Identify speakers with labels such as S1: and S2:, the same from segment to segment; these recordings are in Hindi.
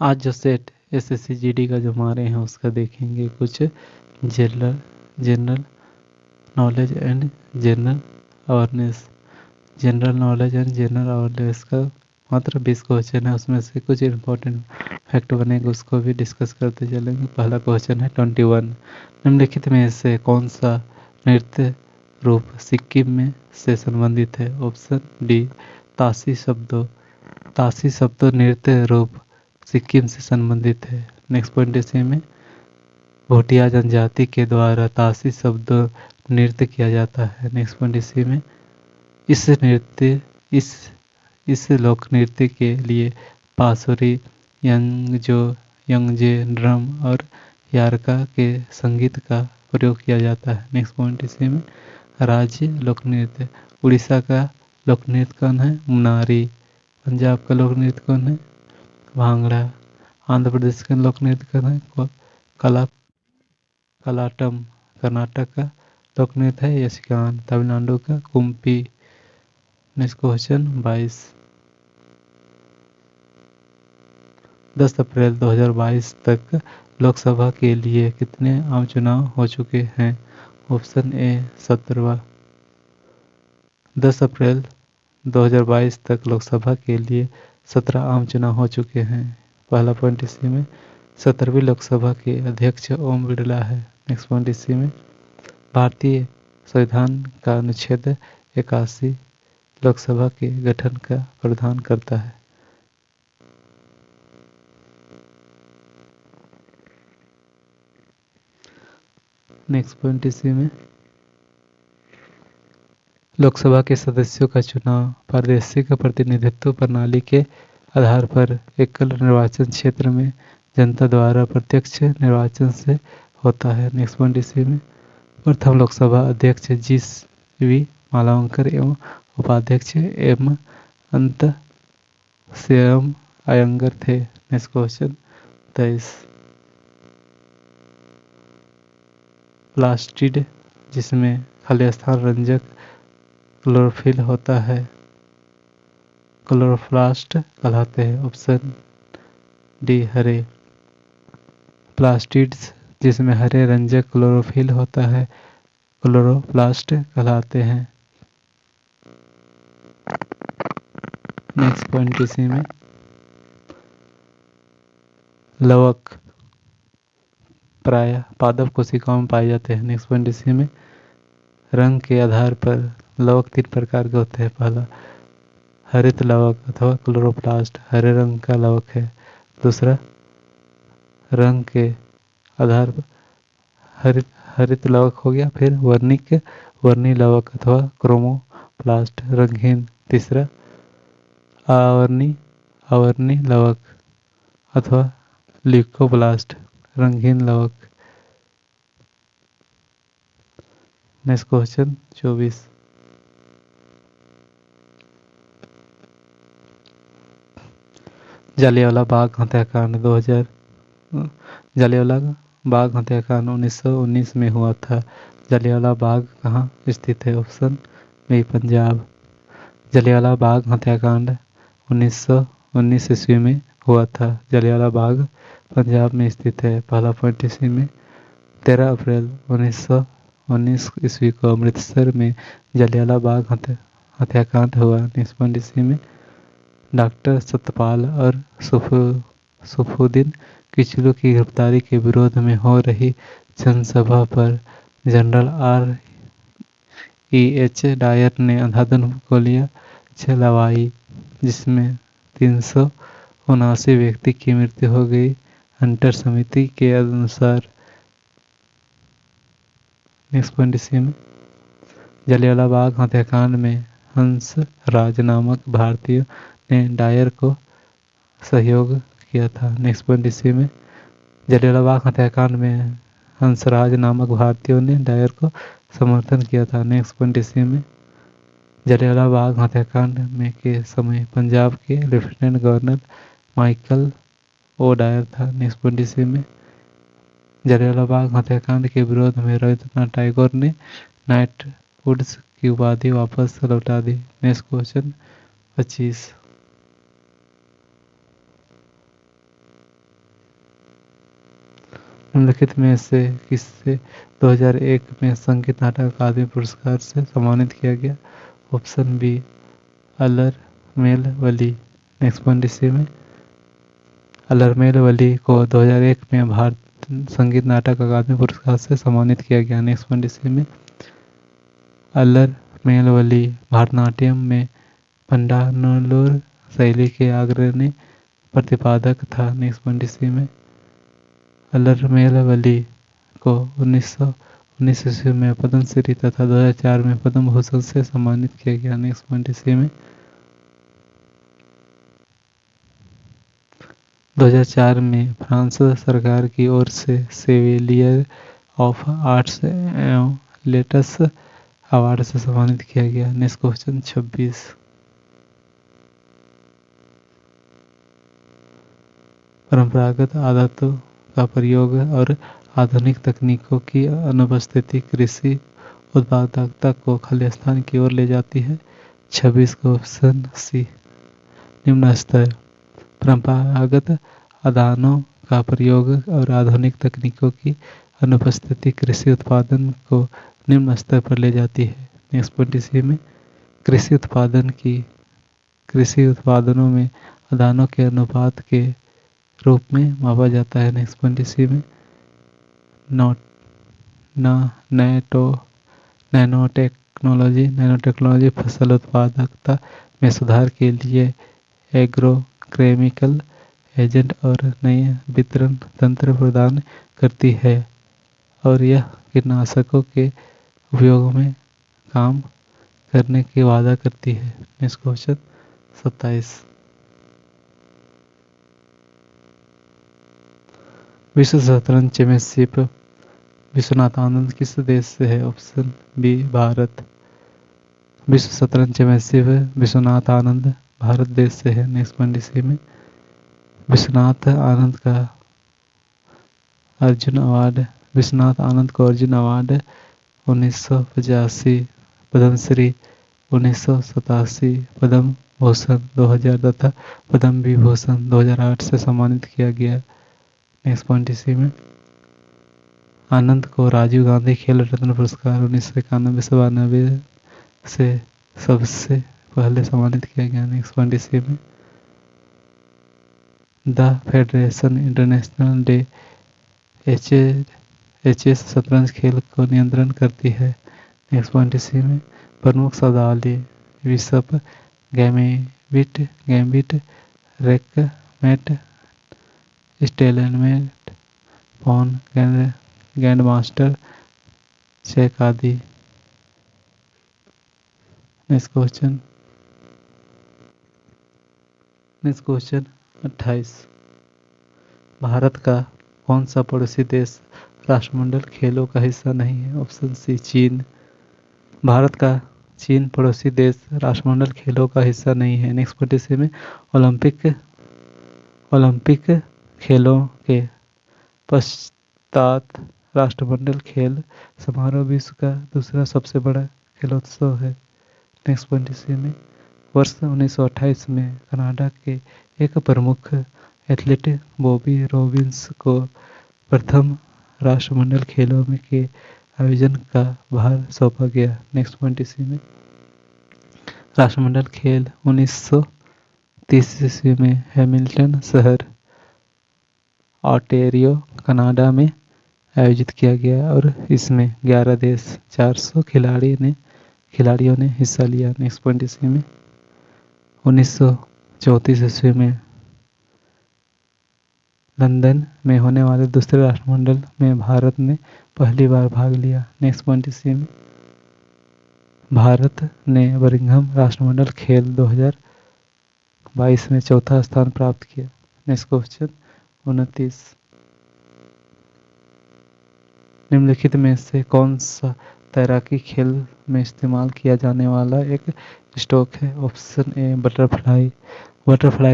S1: आज जो सेट एसएससी जीडी का जो हमारे हैं उसका देखेंगे कुछ general knowledge and general awareness. General knowledge and general awareness का मात्र 20 क्वेश्चन है, उसमें से कुछ इंपॉर्टेंट फैक्ट बनेंगे उसको भी डिस्कस करते चलेंगे। पहला क्वेश्चन है 21, निम्नलिखित में से कौन सा नृत्य रूप सिक्किम में से संबंधित है? ऑप्शन डी ताशी शब्द नृत्य रूप सिक्किम से संबंधित है। नेक्स्ट पॉइंट इसी में भोटिया जनजाति के द्वारा ताशी शब्द नृत्य किया जाता है। नेक्स्ट पॉइंट इसी में इस लोक नृत्य के लिए बांसुरी, यंगजे, ड्रम और यारका के संगीत का प्रयोग किया जाता है। नेक्स्ट पॉइंट इसी में राज्य लोक नृत्य। उड़ीसा का लोक नृत्य कौन है? मुनारी। पंजाब का लोक नृत्य कौन है? भांगड़ा। आंध्र प्रदेश का लोक नृत्य कौन है? कलाटम। कर्नाटक का लोक नृत्य है यक्षगान। तमिलनाडु का कुम्पी। नेक्स्ट क्वेश्चन 22, 10 अप्रैल 2022 तक लोकसभा के लिए कितने आम चुनाव हो चुके हैं? Option A 17वां। 10 अप्रैल 2022 तक लोकसभा के लिए 17 आम चुनाव हो चुके हैं। पहला पॉइंट इसी में 17वीं लोकसभा के अध्यक्ष ओम बिरला है। नेक्स्ट पॉइंट इसी में भारतीय संविधान का अनुच्छेद 81 लोकसभा के गठन का प्रावधान करता है। नेक्स्ट पॉइंट इसी में लोकसभा के सदस्यों का चुनाव प्रादेशिक प्रतिनिधित्व प्रणाली के आधार पर एकल निर्वाचन क्षेत्र में जनता द्वारा प्रत्यक्ष निर्वाचन से होता है। नेक्स्ट पॉइंट इसी में प्रथम लोकसभा अध्यक्ष जी.वी. मालवंकर एवं उपाध्यक्ष एम अंतस्यम अयंगर थे। नेक्स्ट क्वेश्चन 23, प्लास्टिड जिसमें खालिस्तान रंजक क्लोरोफिल होता है क्लोरोप्लास्ट कहलाते हैं। ऑप्शन डी हरे। प्लास्टिड्स जिसमें हरे रंजक क्लोरोफिल होता है क्लोरोप्लास्ट कहलाते हैं। नेक्स्ट पॉइंट इसी में लवक प्रायः पादप कोशिकाओं में पाए जाते हैं। नेक्स्ट पॉइंट इसी में रंग के आधार पर लवक 3 प्रकार के होते हैं। पहला हरित लवक अथवा क्लोरोप्लास्ट, हरे रंग का लवक है। दूसरा रंग के आधार पर हरित लवक हो गया। फिर वर्णी लवक अथवा क्रोमोप्लास्ट रंगहीन। तीसरा आवर्णी लवक अथवा ल्यूकोप्लास्ट रंगहीन लवक। नेक्स्ट क्वेश्चन 24, जालियांवाला बाग हत्याकांड 1919 में हुआ था। जालियांवाला बाग कहाँ स्थित है? Option B Punjab. जालियांवाला बाग हत्याकांड 1919 ईस्वी में हुआ था। जालियांवाला बाग पंजाब में स्थित है। पहला पॉइंट इसी में 13 अप्रैल 1919 ईस्वी को अमृतसर में जालियांवाला बाग हत्याकांड हुआ। नेक्स्ट पॉइंट इसी में डॉक्टर सत्यपाल और सफुद्दीन किचलू की गिरफ्तारी के विरोध में हो रही जनसभा पर जनरल R.E.H. डायर ने अंधाधुंध गोलियां चलवाई जिसमें 379 व्यक्ति की मृत्यु हो गई। हंटर समिति के अनुसार। नेक्स्ट पॉइंट इसी में जालियांवाला बाग हत्याकांड में हंस राज नामक भारतीय ने डायर को सहयोग किया था। नेक्स्ट पॉइंट इसी में जालियांवाला बाग हत्याकांड में हंसराज नामक भारतीयों ने डायर को समर्थन किया था। नेक्स्ट पॉइंट इसी में जालियांवाला बाग हत्याकांड में के समय पंजाब के lieutenant governor Michael O'Dwyer था। नेक्स्ट पॉइंट इसी में जालियांवाला बाग हत्याकांड के विरोध में रविंद्रनाथ टैगोर ने नाइटहुड्स की उपाधि वापस लौटा दी। नेक्स्ट क्वेश्चन 25, निम्नलिखित में से किससे 2001 में संगीत नाटक अकादमी पुरस्कार से सम्मानित किया गया? ऑप्शन बी अलरमेल वली। नेक्स्ट पॉइंट इसी में अलरमेल वली को 2001 में भारत संगीत नाटक अकादमी पुरस्कार से सम्मानित किया गया। नेक्स्ट पॉइंट इसी में अलरमेल वली भारतनाट्यम में पंडानूलूर शैली के अग्रणी प्रतिपादक था। नेक्स्ट पॉइंट इसी में अलरमेल वली को 1919 ईस्वी में पद्मश्री तथा 2004 में पद्म भूषण से सम्मानित किया गया। नेक्स्ट पॉइंट इसी में 2004 में फ्रांस सरकार की ओर से सेविलियर ऑफ आर्ट्स एवं लेटर्स अवार्ड से सम्मानित किया गया। नेक्स्ट क्वेश्चन 26 परंपरागत आदतों का प्रयोग और आधुनिक तकनीकों की अनुपस्थिति कृषि उत्पादकता को खाली स्थान की ओर ले जाती है। 26 का ऑप्शन सी निम्न स्तर परंपरागत आदानों का प्रयोग और आधुनिक तकनीकों की अनुपस्थिति कृषि उत्पादन को निम्न स्तर पर ले जाती है। नेक्स्ट पॉइंट इसी में कृषि उत्पादनों में आदानों के अनुपात के रूप में मापा जाता है। नेक्स्ट पॉइंट इसी में नैनोटेक्नोलॉजी फसल उत्पादकता में सुधार के लिए एग्रोकेमिकल एजेंट और नए वितरण तंत्र प्रदान करती है और यह कीटनाशकों के उपयोग में काम करने की वादा करती है। नेक्स्ट क्वेश्चन 27 विश्व शतरंज चैंपियनशिप विश्वनाथ आनंद किस देश से है? Option B Bharat. विश्व शतरंज चैंपियनशिप विश्वनाथ आनंद भारत देश से है। नेक्स्ट पॉइंट इसी में विश्वनाथ आनंद को अर्जुन अवार्ड 1985, पद्मश्री 1987, पद्म भूषण 2000 तथा पद्म विभूषण 2008 से सम्मानित किया गया। नेक्स्ट पॉइंट इसी में आनंद को राजीव गांधी खेल रत्न पुरस्कार 1991-92 से सबसे पहले सम्मानित किया गया। नेक्स्ट पॉइंट इसी में the federation international day HS शतरंज खेल को नियंत्रण करती है। नेक्स्ट पॉइंट इसी में प्रमुख शब्दावली बिशप, गैम्बिट, रेकमेट, स्टेलमेट, पॉन, ग्रैंडमास्टर, चेक आदि। नेक्स्ट क्वेश्चन 28 भारत का कौन सा पड़ोसी देश राष्ट्रमंडल खेलों का हिस्सा नहीं है? ऑप्शन सी चीन। भारत का चीन पड़ोसी देश राष्ट्रमंडल खेलों का हिस्सा नहीं है। नेक्स्ट पॉइंट में ओलंपिक खेलों के पश्चात राष्ट्रमंडल खेल समारोह विश्व का दूसरा सबसे बड़ा खेलोत्सव है। नेक्स्ट पॉइंट इसी में वर्ष 1928 में कनाडा के एक प्रमुख एथलीट बॉबी रॉबिन्स को प्रथम राष्ट्रमंडल खेलों में के आयोजन का भार सौंपा गया। नेक्स्ट पॉइंट इसी में राष्ट्रमंडल खेल 1930 ईस्वी में हैमिल्टन शहर ऑटेरियो कनाडा में आयोजित किया गया और इसमें 11 देश 400 खिलाड़ियों ने हिस्सा लिया। नेक्स्ट पॉइंट इसी में 1934 ईस्वी में लंदन में होने वाले दूसरे राष्ट्रमंडल में भारत ने पहली बार भाग लिया। नेक्स्ट पॉइंट इसी में भारत ने बर्मिंघम राष्ट्रमंडल खेल 2022 में चौथा स्थान प्राप्त किया। नेक्स्ट क्वेश्चन 29 निम्नलिखित में से कौन सा तैराकी खेल में इस्तेमाल किया जाने वाला एक स्ट्रोक है? ऑप्शन ए बटरफ्लाई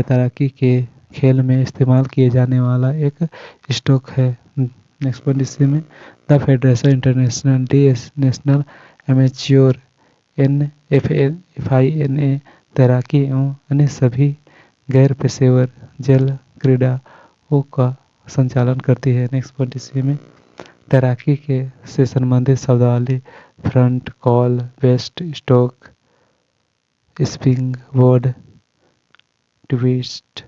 S1: तैराकी के खेल में इस्तेमाल किए जाने वाला एक स्ट्रोक है। नेक्स्ट पॉइंट इसी में the federation international D national amateur FINA तैराकी एवं अन्य सभी गैर पेशेवर जल क्रीड़ाओं का संचालन करती है। नेक्स्ट पॉइंट इसी में तैराकी के से संबंधित शब्दावली फ्रंट, कॉल, वेस्ट, stroke, springboard, twist,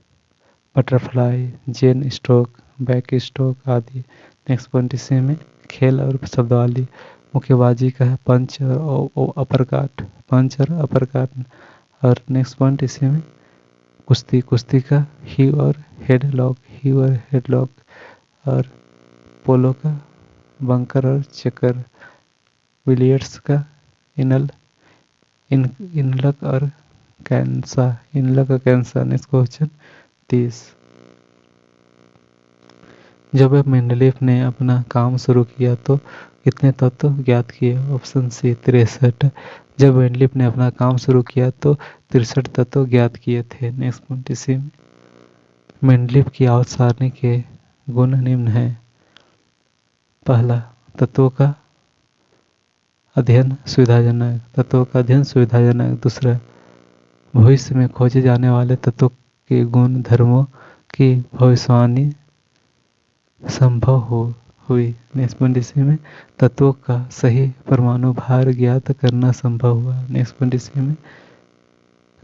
S1: butterfly, जेन स्ट्रोक, बैक स्ट्रोक आदि। नेक्स्ट पॉइंट इसी में खेल और शब्दावली मुक्केबाजी का है पंच और अपरकाट, पंच और अपरकाट। और नेक्स्ट पॉइंट इसी में कुश्ती, कुश्ती का हीव और हेडलॉक, हीव और हेडलॉक। और पोलो का बंकर और चक्कर, बिलियर्ड्स का इनलक और कैंसा, इनलक और कैंसा। Next question 30। जब मेंडलीफ ने अपना काम शुरू किया तो कितने तत्व ज्ञात किए? Option C 63। जब मेंडलीफ ने अपना काम शुरू किया तो 63 तत्व ज्ञात किए थे। नेक्स्ट पॉइंट इसी में मेंडलीफ की आवर्त सारणी के गुण निम्न हैं। पहला, तत्वों का अध्ययन सुविधाजनक, तत्वों का अध्ययन सुविधाजनक। दूसरा, भविष्य में खोजे जाने वाले तत्वों के गुण धर्मों की भविष्यवाणी संभव हुई। नेक्स्ट पॉइंट इसी में तत्वों का सही परमाणु भार ज्ञात करना संभव हुआ। नेक्स्ट पॉइंट इसी में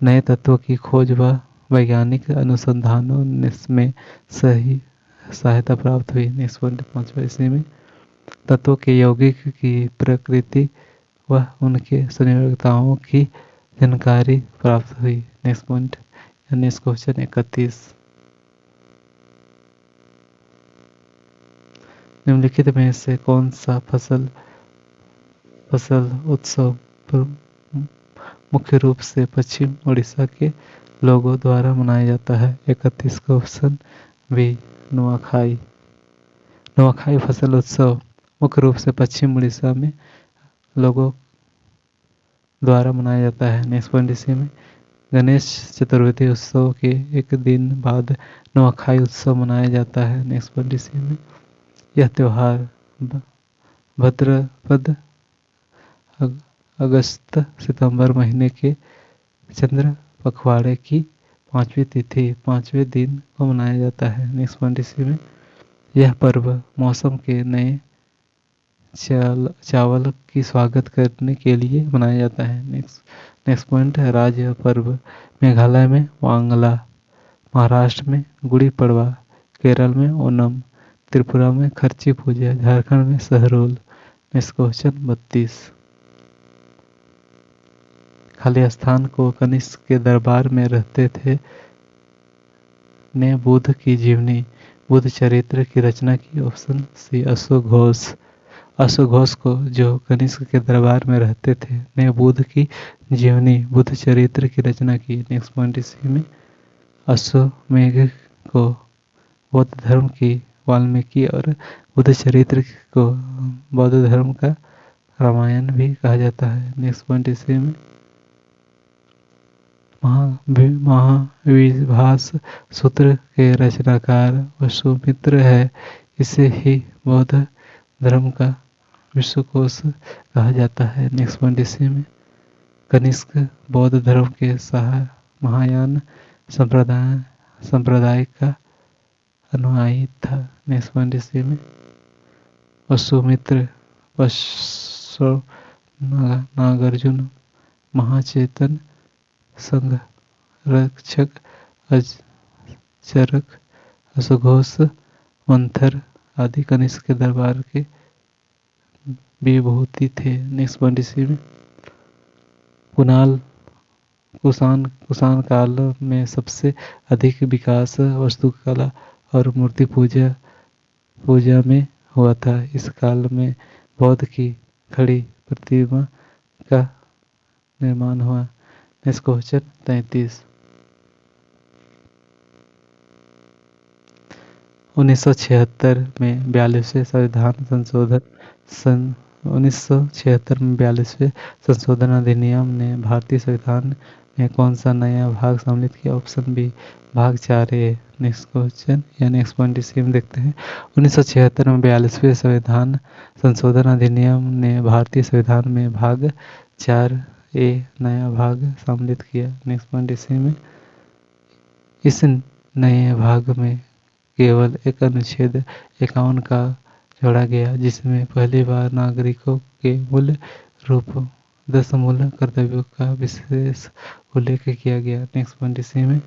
S1: नए तत्वों की खोज व वैज्ञानिक अनुसंधानों में सही सहायता प्राप्त हुई। नेक्स्ट पॉइंट 5 इसी में तत्वों के यौगिक की प्रकृति व उनके संयोजकताओं की जानकारी प्राप्त हुई। नेक्स्ट पॉइंट यानी इस क्वेश्चन 31। निम्नलिखित में से कौन सा फसल उत्सव मुख्य रूप से पश्चिम उड़ीसा के लोगों द्वारा मनाया जाता है? 31 का ऑप्शन बी नुआखाई। नुआखाई फसल उत्सव मुख्य रूप से पश्चिम उड़ीसा में लोगों द्वारा मनाया जाता है। नेक्स्ट पॉइंट इसी में गणेश चतुर्थी उत्सव के एक दिन बाद नुआखाई उत्सव मनाया जाता है। नेक्स्ट पॉइंट इसी में यह त्योहार भाद्रपद अगस्त सितंबर महीने के चंद्र पखवाड़े की 5वीं तिथि 5वें दिन को मनाया जाता है। नेक्स्ट पॉइंट इसी में यह पर्व मौसम के नए चावल की स्वागत करने के लिए मनाया जाता है। नेक्स्ट पॉइंट है राज्य पर्व। मेघालय में वांगला, महाराष्ट्र में गुड़ी पड़वा, केरल में ओनम, त्रिपुरा में खर्ची पूजा, झारखंड में सहरोल। Next question 32। खाली स्थान को कनिष्क के दरबार में रहते थे ने बुद्ध की जीवनी, बुद्ध चरित्र की रचना की। Option C Ashok Ghosh. अशोक घोष को जो कनिष्क के दरबार में रहते थे ने बुद्ध की जीवनी, बुद्ध चरित्र की रचना की। नेक्स्ट पॉइंट इसी में अश्वमेध को बौद्ध धर्म की वाल्मीकि और बुद्ध चरित्र को बौद्ध धर्म का रामायण भी कहा जाता है। नेक्स्ट पॉइंट इसी में महाविभास सूत्र के रचनाकार वसुमित्र है। इसे ही बौद्ध धर्म का विश्वकोश कहा जाता है। नेक्स्ट पॉइंट इसी में कनिष्क बौद्ध धर्म के महायान संप्रदाय का अनुयायी था। नेक्स्ट पॉइंट इसी में वसुमित्र नागार्जुन महाचेतन संघ रक्षक चरक अशोघोष मंथर आदि कनिष्क के दरबार के विभूति थे। नेक्स्ट पॉइंट इसी में कुषाण काल में सबसे अधिक विकास वास्तुकला और मूर्ति पूजा में हुआ था। इस काल में बौद्ध की खड़ी प्रतिमा का निर्माण हुआ। Next question 33। 1976 में 42वें संविधान संशोधन 1976 में 42वें संशोधन अधिनियम ने भारतीय संविधान में कौन सा नया भाग सम्मिलित किया? ऑप्शन बी भाग 4A। नेक्स्ट क्वेश्चन या नेक्स्ट पॉइंट इसी में देखते हैं। 1976 में 42वें संविधान संशोधन अधिनियम ने भारतीय संविधान में भाग 4A नया भाग सम्मिलित किया। नेक्स्ट पॉइंट इसी में इस नए भाग में केवल एक अनुच्छेद 51 का जोड़ा गया, जिसमें पहली बार नागरिकों के मूल रूप 10 मूल कर्तव्यों का विशेष उल्लेख किया गया। नेक्स्ट पॉइंट इसी में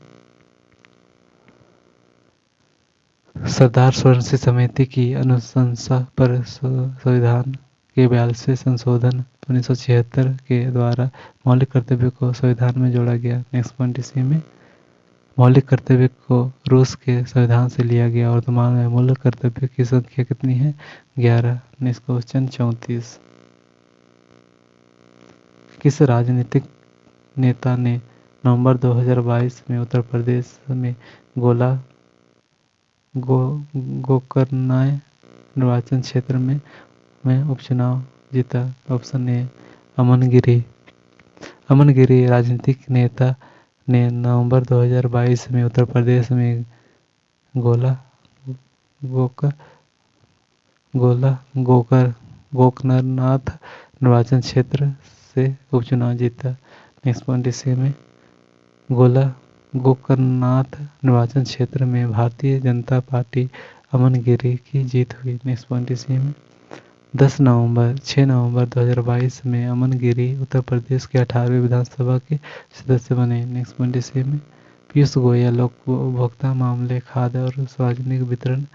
S1: सरदार स्वर्ण समिति की अनुशंसा पर संविधान के 42वें संशोधन 1976 के द्वारा मौलिक कर्तव्यों को संविधान में जोड़ा गया। नेक्स्ट पॉइंट इसी में मौलिक कर्तव्य को रूस के संविधान से लिया गया। वर्तमान में मूल कर्तव्य की संख्या कितनी है? 11। Next question 34। किस राजनीतिक नेता ने नवंबर 2022 में उत्तर प्रदेश में गोकर्ण निर्वाचन क्षेत्र में उपचुनाव जीता? ऑप्शन ए अमन गिरी। अमन गिरी राजनीतिक नेता ने नवंबर 2022 में उत्तर प्रदेश में गोकर्णनाथ निर्वाचन क्षेत्र से उपचुनाव जीता। नेक्स्ट पॉइंट इसी में गोकर्णनाथ निर्वाचन क्षेत्र में भारतीय जनता पार्टी अमन गिरी की जीत हुई। नेक्स्ट पॉइंट इसी में 6 नवंबर 2022 में अमन गिरी उत्तर प्रदेश के 18वें विधानसभा के सदस्य बने। नेक्स्ट पॉइंट इसी में पीयूष गोयल उपभोक्ता मामले, खाद्य और सार्वजनिक वितरण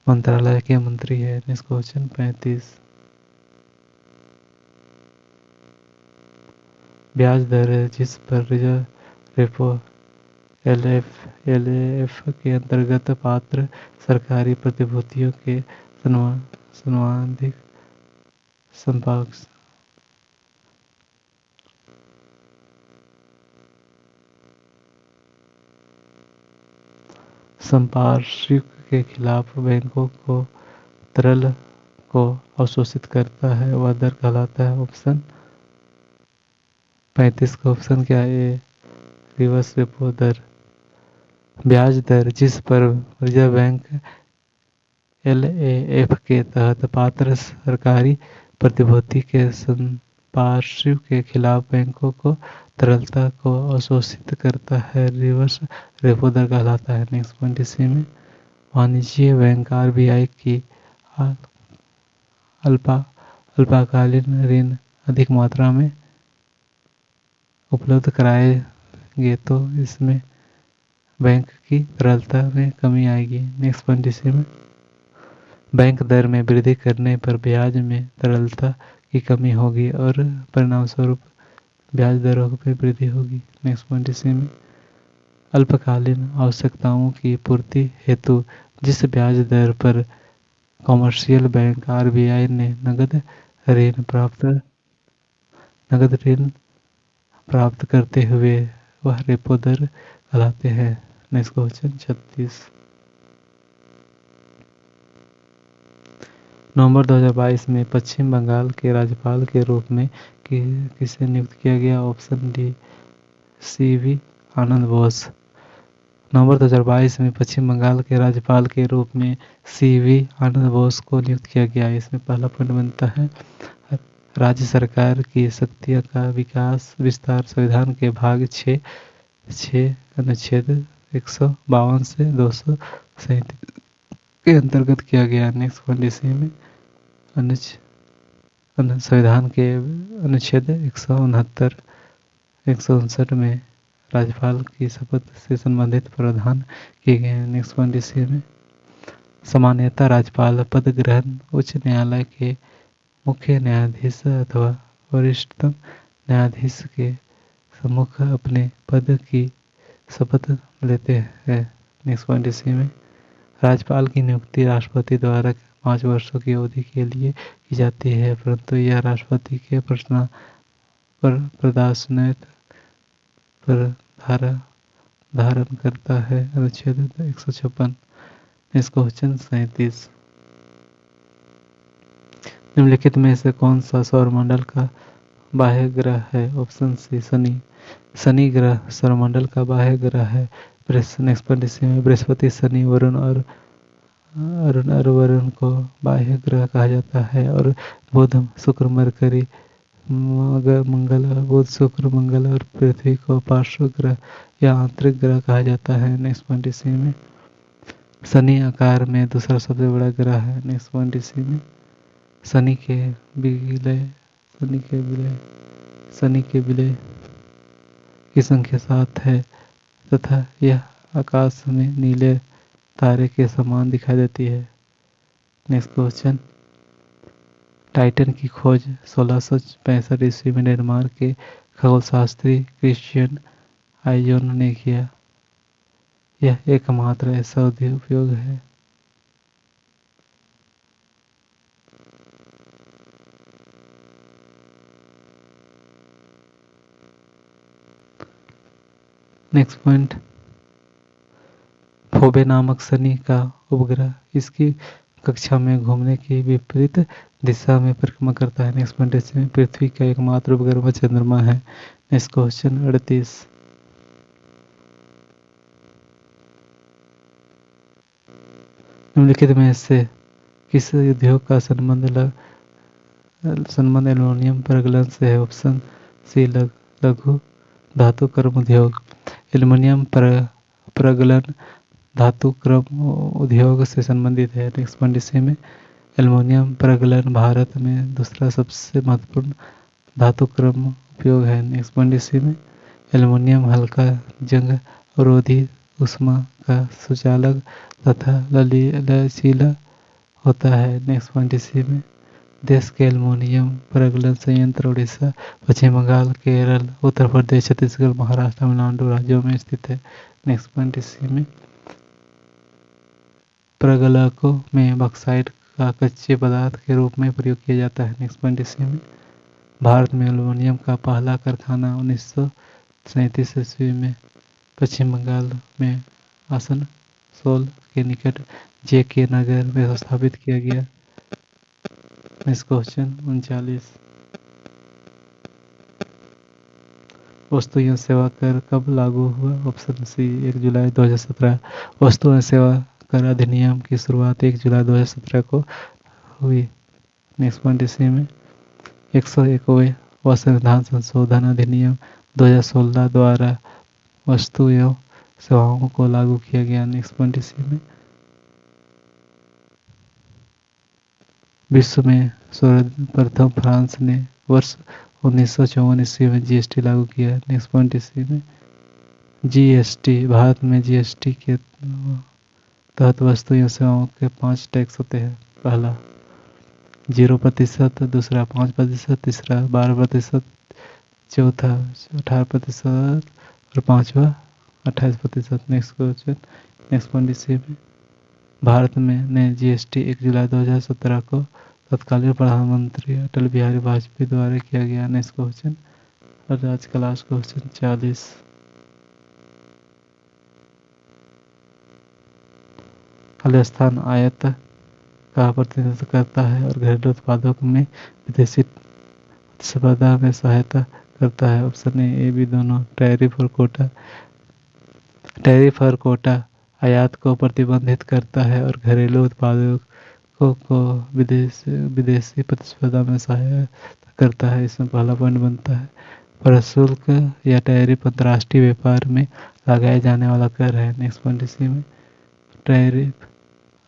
S1: मंत्रालय के मंत्री है। Next question 35। ब्याज दर जिस पर रिजर्व रेपो एलएफ के अंतर्गत पात्र सरकारी प्रतिभूतियों के संपार्श्विक के खिलाफ बैंकों को तरल को अवशोषित करता है, वह दर कहलाता है। ऑप्शन 35 का ऑप्शन क्या है? रिवर्स रेपो दर। ब्याज दर जिस पर रिजर्व बैंक एलएएफ के तहत पात्र सरकारी प्रतिभूति के संपार्श्विक के खिलाफ बैंकों को तरलता को अवशोषित करता है, रिवर्स रेपो दर कहलाता है। नेक्स्ट पॉइंट इसी में वाणिज्यिक बैंक आरबीआई की अल्पकालीन ऋण अधिक मात्रा में उपलब्ध कराएंगे तो इसमें बैंक की तरलता में कमी आएगी। नेक्स्ट पॉइंट इसी में बैंक दर में वृद्धि करने पर ब्याज में तरलता की कमी होगी और परिणामस्वरूप ब्याज दरों में वृद्धि होगी। नेक्स्ट पॉइंट इसी में अल्पकालीन आवश्यकताओं की पूर्ति हेतु जिस ब्याज दर पर कमर्शियल बैंक आरबीआई ने नगद ऋण प्राप्त करते हुए वह रेपो दर कहलाते हैं। Next question 36। नवंबर 2022 में पश्चिम बंगाल के राज्यपाल के रूप में किसे नियुक्त किया गया? ऑप्शन डी सीवी आनंद बोस। नवंबर 2022 में पश्चिम बंगाल के राज्यपाल के रूप में सीवी आनंद बोस को नियुक्त किया गया। इसमें पहला पॉइंट बनता है राज्य सरकार की शक्तियों का विस्तार संविधान के भाग 6 अनुच्छेद 152 से 237 के अंतर्गत किया गया। नेक्स्ट पॉइंट इसी में संविधान के अनुच्छेद 159 में राज्यपाल की शपथ से संबंधित प्रावधान किए गए हैं। नेक्स्ट पॉइंट इसी में सामान्यतः राज्यपाल पद ग्रहण उच्च न्यायालय के मुख्य न्यायाधीश अथवा वरिष्ठतम न्यायाधीश के सम्मुख अपने पद की शपथ लेते हैं। नेक्स्ट पॉइंट इसी में राज्यपाल की नियुक्ति राष्ट्रपति द्वारा 5 वर्षों की अवधि के लिए की जाती है, परंतु यह राष्ट्रपति के प्रदासनेत पर धारण करता है। अनुच्छेद 156। Next question 37। निम्नलिखित में से कौन सा सौरमंडल का बाह्य ग्रह है? ऑप्शन सी शनि ग्रह सौरमंडल का बाह्य ग्रह है। नेक्स्ट पॉइंट इसी में बृहस्पति, शनि, वरुण को बाह्य ग्रह कहा जाता है और बुध, शुक्र, मरकरी, बुध, शुक्र, मंगल और पृथ्वी को पार्श्व ग्रह या आंतरिक ग्रह कहा जाता है। नेक्स्ट पॉइंट इसी में शनि आकार में दूसरा सबसे बड़ा ग्रह है। नेक्स्ट पॉइंट इसी में शनि के विलय की संख्या 7 है तथा यह आकाश में नीले तारे के समान दिखाई देती है। नेक्स्ट क्वेश्चन, टाइटन की खोज 1665 ईस्वी में डेनमार्क के खगोलशास्त्री क्रिश्चियन आयोन ने किया। यह एकमात्र ऐसा उपयोग है। नेक्स्ट पॉइंट, फोबे नामक शनि का उपग्रह इसकी कक्षा में घूमने की विपरीत दिशा में परिक्रमा करता है। नेक्स्ट पॉइंट, इसमें पृथ्वी का एकमात्र उपग्रह चंद्रमा है। नेक्स्ट क्वेश्चन 38, निम्नलिखित में से किस उद्योग का संबंध एल्युमिनियम प्रगलन से है? ऑप्शन सी लघु धातु क्रम उद्योग। एल्युमिनियम प्रगलन धातु क्रम उद्योग से संबंधित है। नेक्स्ट पॉइंट, इसी में एल्युमिनियम प्रगलन भारत में दूसरा सबसे महत्वपूर्ण धातु क्रम उपयोग है। नेक्स्ट पॉइंट, इसी में एल्युमिनियम हल्का जंग अवरोधी ऊष्मा का सुचालक तथा लचीला होता है। नेक्स्ट पॉइंट, इसी में देश के एल्युमिनियम प्रगलन संयंत्र उड़ीसा, पश्चिम बंगाल, केरल, उत्तर प्रदेश, छत्तीसगढ़, महाराष्ट्र, तमिलनाडु राज्यों में स्थित है। नेक्स्ट पॉइंट, इसी में प्रगलकों में बॉक्साइट का कच्चे पदार्थ के रूप में प्रयोग किया जाता है। नेक्स्ट पॉइंट, इसी में भारत में एल्युमिनियम का पहला कारखाना 1937 ईस्वी में पश्चिम बंगाल में आसनसोल के निकट जे.के. नगर में स्थापित किया गया। नेक्स्ट क्वेश्चन 39, वस्तु एवं सेवा कर कब लागू हुआ? ऑप्शन सी 1 जुलाई 2017। वस्तु एवं सेवा कर अधिनियम की शुरुआत 1 जुलाई 2017 को हुई। नेक्स्ट पॉइंट, इसी में 101वां संविधान संशोधन अधिनियम 2016 द्वारा वस्तु एवं सेवाओं को लागू किया गया। नेक्स्ट पॉइंट, इसी में विश्व में सर्वप्रथम फ्रांस ने वर्ष 1954 ईस्वी में जीएसटी लागू किया। नेक्स्ट पॉइंट, इसी में जीएसटी भारत में जीएसटी के तहत वस्तु एवं सेवाओं के 5 टैक्स होते हैं। पहला 0%, दूसरा 5%, तीसरा 12%, चौथा 18% और पांचवा 28%। नेक्स्ट क्वेश्चन, नेक्स्ट पॉइंट, इसी में भारत में ने जीएसटी 1 जुलाई 2017 को तत्कालीन प्रधानमंत्री अटल बिहारी वाजपेयी द्वारा किया गया। नेक्स्ट क्वेश्चन और आज का लास्ट क्वेश्चन 40, खाली स्थान आयत का प्रतिनिधित्व करता है और घरेलू उत्पादों में विदेशी प्रतिस्पर्धा में सहायता करता है। ऑप्शन ए बी दोनों। टैरिफ और कोटा आयात को प्रतिबंधित करता है और घरेलू उत्पादों को विदेशी प्रतिस्पर्धा में सहायता करता है। इसमें पहला पॉइंट बनता है प्रशुल्क या टैरिफ अंतर्राष्ट्रीय व्यापार में लगाए जाने वाला कर है। नेक्स्ट पॉइंट, इसी में टैरिफ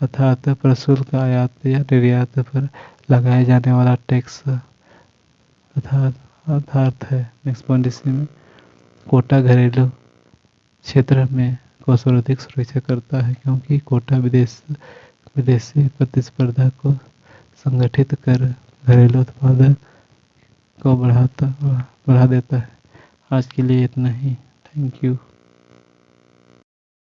S1: अर्थात प्रशुल्क आयात या निर्यात पर लगाए जाने वाला टैक्स अर्थात है। नेक्स्ट पॉइंट, इसी में कोटा घरेलू क्षेत्र में को सर्वाधिक सुरक्षा करता है क्योंकि कोटा विदेशी प्रतिस्पर्धा को संगठित कर घरेलू उत्पादन को बढ़ा देता है। आज के लिए इतना ही। Thank you.